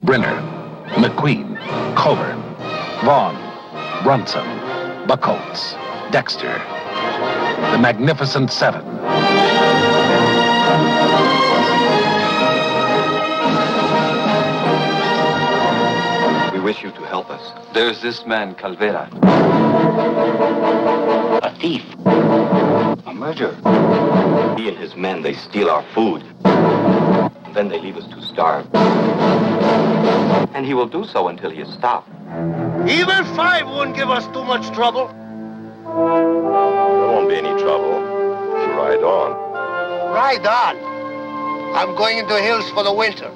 Brynner, McQueen, Calvera, Vaughn, Bronson, Buckholtz, Dexter, the Magnificent Seven. We wish you to help us. There's this man, Calvera. A thief. A murderer. He and his men, they steal our food. And then they leave us to starve. And he will do so until he is stopped. Even 5 wouldn't give us too much trouble. There won't be any trouble. You ride on. Ride on? I'm going into the hills for the winter.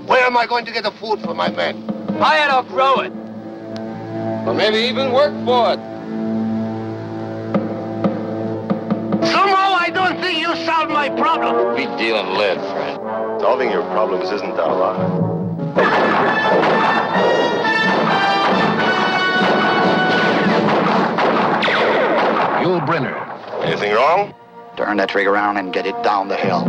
Where am I going to get the food for my men? Buy it or grow it. Or maybe even work for it. Somehow I don't think you solved my problem. We deal in lead, friend. Solving your problems isn't our lot. Yul Brynner. Anything wrong? Turn that rig around and get it down the hill.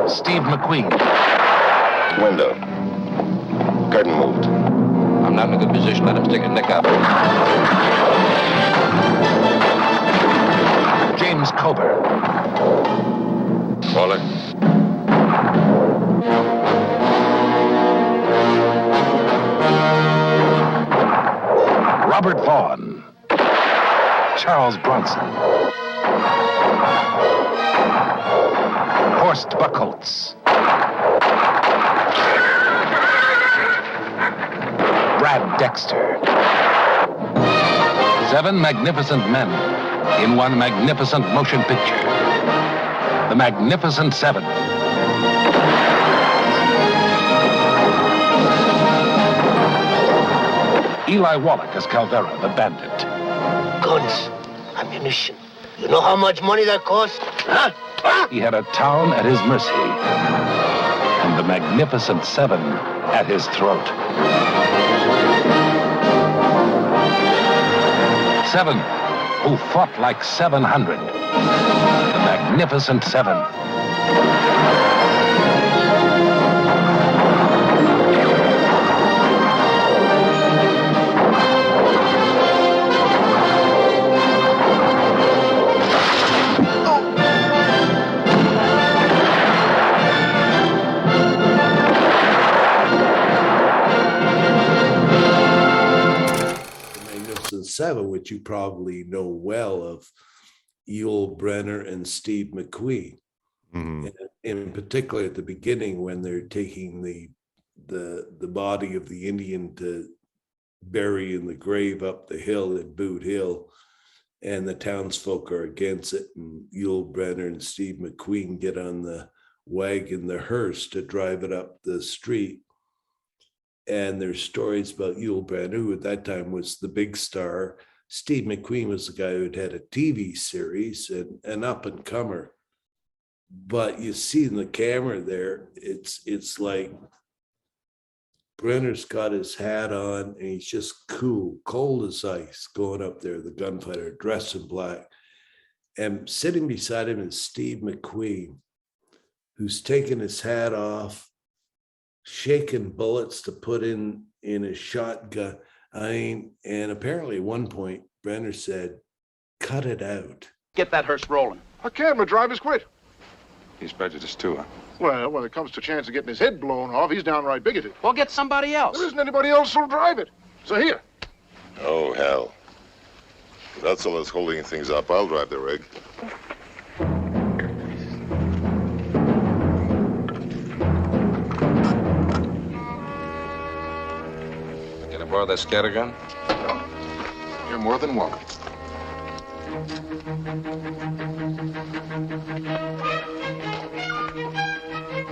Steve McQueen. Window. Curtain moved. I'm not in a good position. Let him stick his neck out. James Calvera. Waller. Robert Vaughn. Charles Bronson. Horst Buckholtz. Brad Dexter. 7 magnificent men in one magnificent motion picture. The Magnificent Seven. Eli Wallach as Calvera, the bandit. Guns, ammunition. You know how much money that costs? Huh? He had a town at his mercy, and the Magnificent Seven at his throat. 7 who fought like 700. The Magnificent Seven. Seven, which you probably know well, of Yul Brynner and Steve McQueen. Mm-hmm. In particular, at the beginning, when they're taking the body of the Indian to bury in the grave up the hill at Boot Hill, and the townsfolk are against it, and Yul Brynner and Steve McQueen get on the wagon, the hearse, to drive it up the street. And there's stories about Yul Brynner, who at that time was the big star. Steve McQueen was the guy who'd had a TV series and an up-and-comer. But you see in the camera there, it's like Brynner's got his hat on, and he's just cool, cold as ice, going up there, the gunfighter, dressed in black. And sitting beside him is Steve McQueen, who's taken his hat off, shaking bullets to put in a shotgun. And apparently at one point, Brynner said, "Cut it out." Get that hearse rolling. I can't. My driver's quit. He's prejudiced too, huh? Well, when it comes to chance of getting his head blown off, he's downright bigoted. Well, get somebody else. There isn't anybody else who'll drive it. So here. Oh, hell. Without someone's holding things up, I'll drive the rig. Borrow that scattergun? No. You're more than welcome.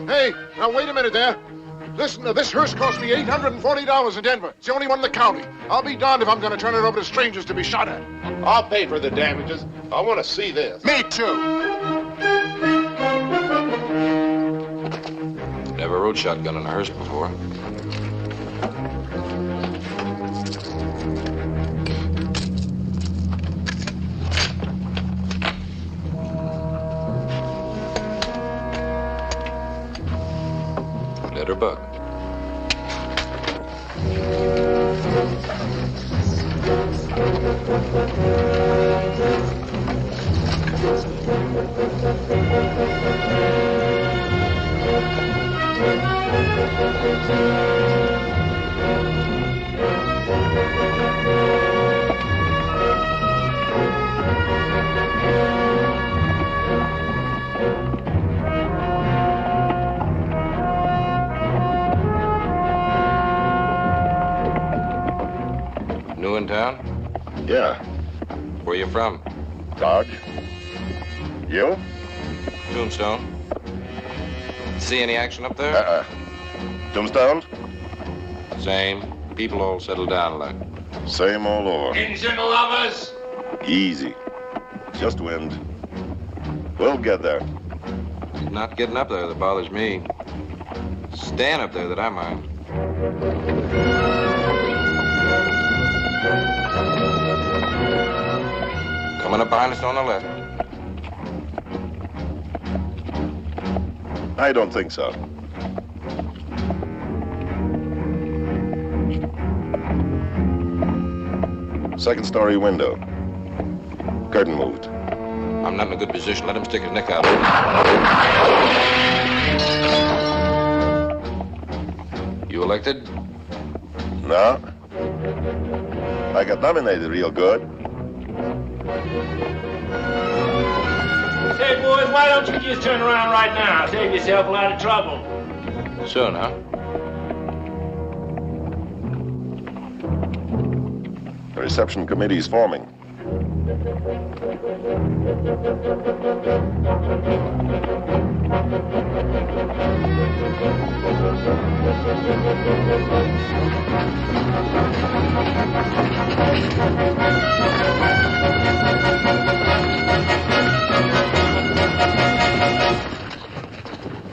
Hey, now wait a minute there. Listen, this hearse cost me $840 in Denver. It's the only one in the county. I'll be darned if I'm going to turn it over to strangers to be shot at. I'll pay for the damages. I want to see this. Me too. Never rode shotgun in a hearse before. better book. New in town? Yeah. Where you from? Dodge. You? Tombstone. See any action up there? Tombstone? Same. People all settled down like. Same old ore. Engine lovers! Easy. Just wind. We'll get there. Not getting up there that bothers me. Staying up there that I mind. Coming up behind us on the left. I don't think so. Second story window. Curtain moved. I'm not in a good position. Let him stick his neck out. You elected? No. I got nominated real good. Say, boys, why don't you just turn around right now? Save yourself a lot of trouble. Soon, huh? The reception committee's forming.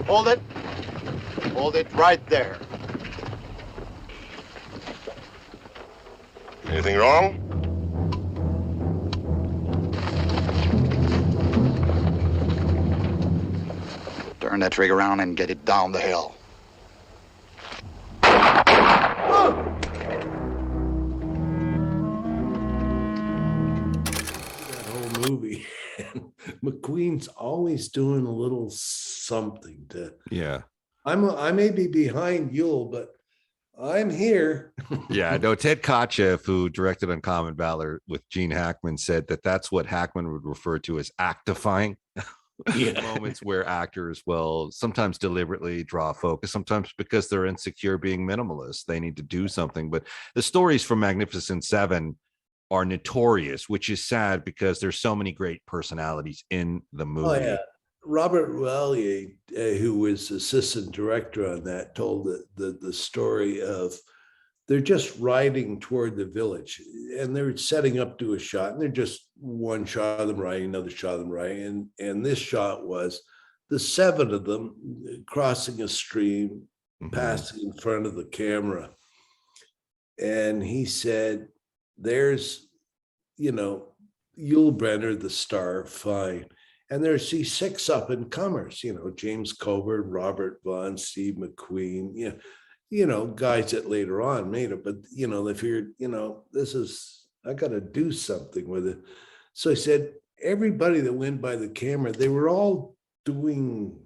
Hold it. Hold it right there. Anything wrong? Turn that rig around and get it down the hill. That whole movie. McQueen's always doing a little something to. Yeah. I may be behind Yule, but I'm here. Yeah, no, Ted Kotcheff, who directed Uncommon Valor with Gene Hackman, said that that's what Hackman would refer to as actifying. Yeah. Moments where actors will sometimes deliberately draw focus, sometimes because they're insecure being minimalist. They need to do something. But the stories from Magnificent Seven are notorious, which is sad because there's so many great personalities in the movie. Oh, yeah. Robert Vallier, who was assistant director on that, told the story of they're just riding toward the village and they're setting up to a shot, and they're just one shot of them riding, another shot of them riding. And this shot was the seven of them crossing a stream, passing in front of the camera. And he said, there's, Yul Brynner, the star, fine. And there's these six up and comers, James Coburn, Robert Vaughn, Steve McQueen, guys that later on made it. But, they figured, I got to do something with it. So I said, everybody that went by the camera, they were all doing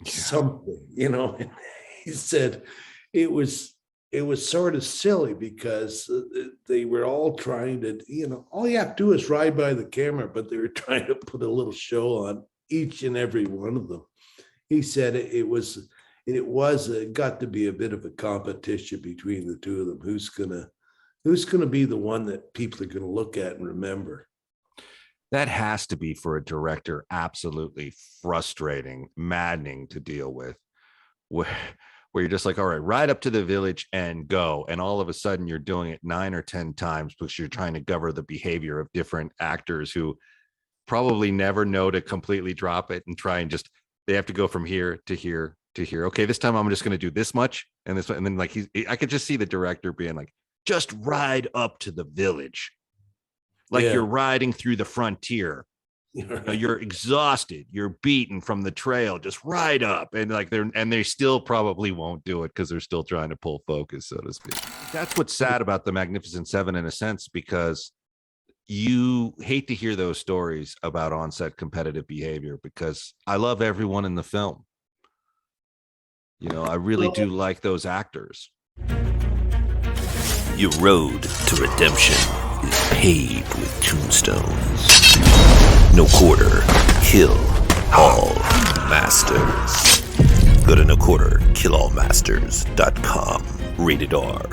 something, And he said it was sort of silly because they were all trying to, all you have to do is ride by the camera, but they were trying to put a little show on each and every one of them. He said it got to be a bit of a competition between the two of them. Who's gonna be the one that people are gonna look at and remember? That has to be, for a director, absolutely frustrating, maddening to deal with. Where you're just like, all right, ride up to the village and go. And all of a sudden you're doing it 9 or 10 times because you're trying to govern the behavior of different actors who probably never know to completely drop it and try and they have to go from here to here to here. Okay, this time I'm just going to do this much and this, and then I could just see the director being like, just ride up to the village. Like you're riding through the frontier. You're exhausted, you're beaten from the trail, just right up, and like they still probably won't do it because they're still trying to pull focus, so to speak. That's what's sad about the Magnificent Seven in a sense, because you hate to hear those stories about on-set competitive behavior, because I love everyone in the film. I really do like those actors. Your road to redemption is paved with tombstones. No quarter, kill all masters. Go to noquarterkillallmasters.com. Rated R.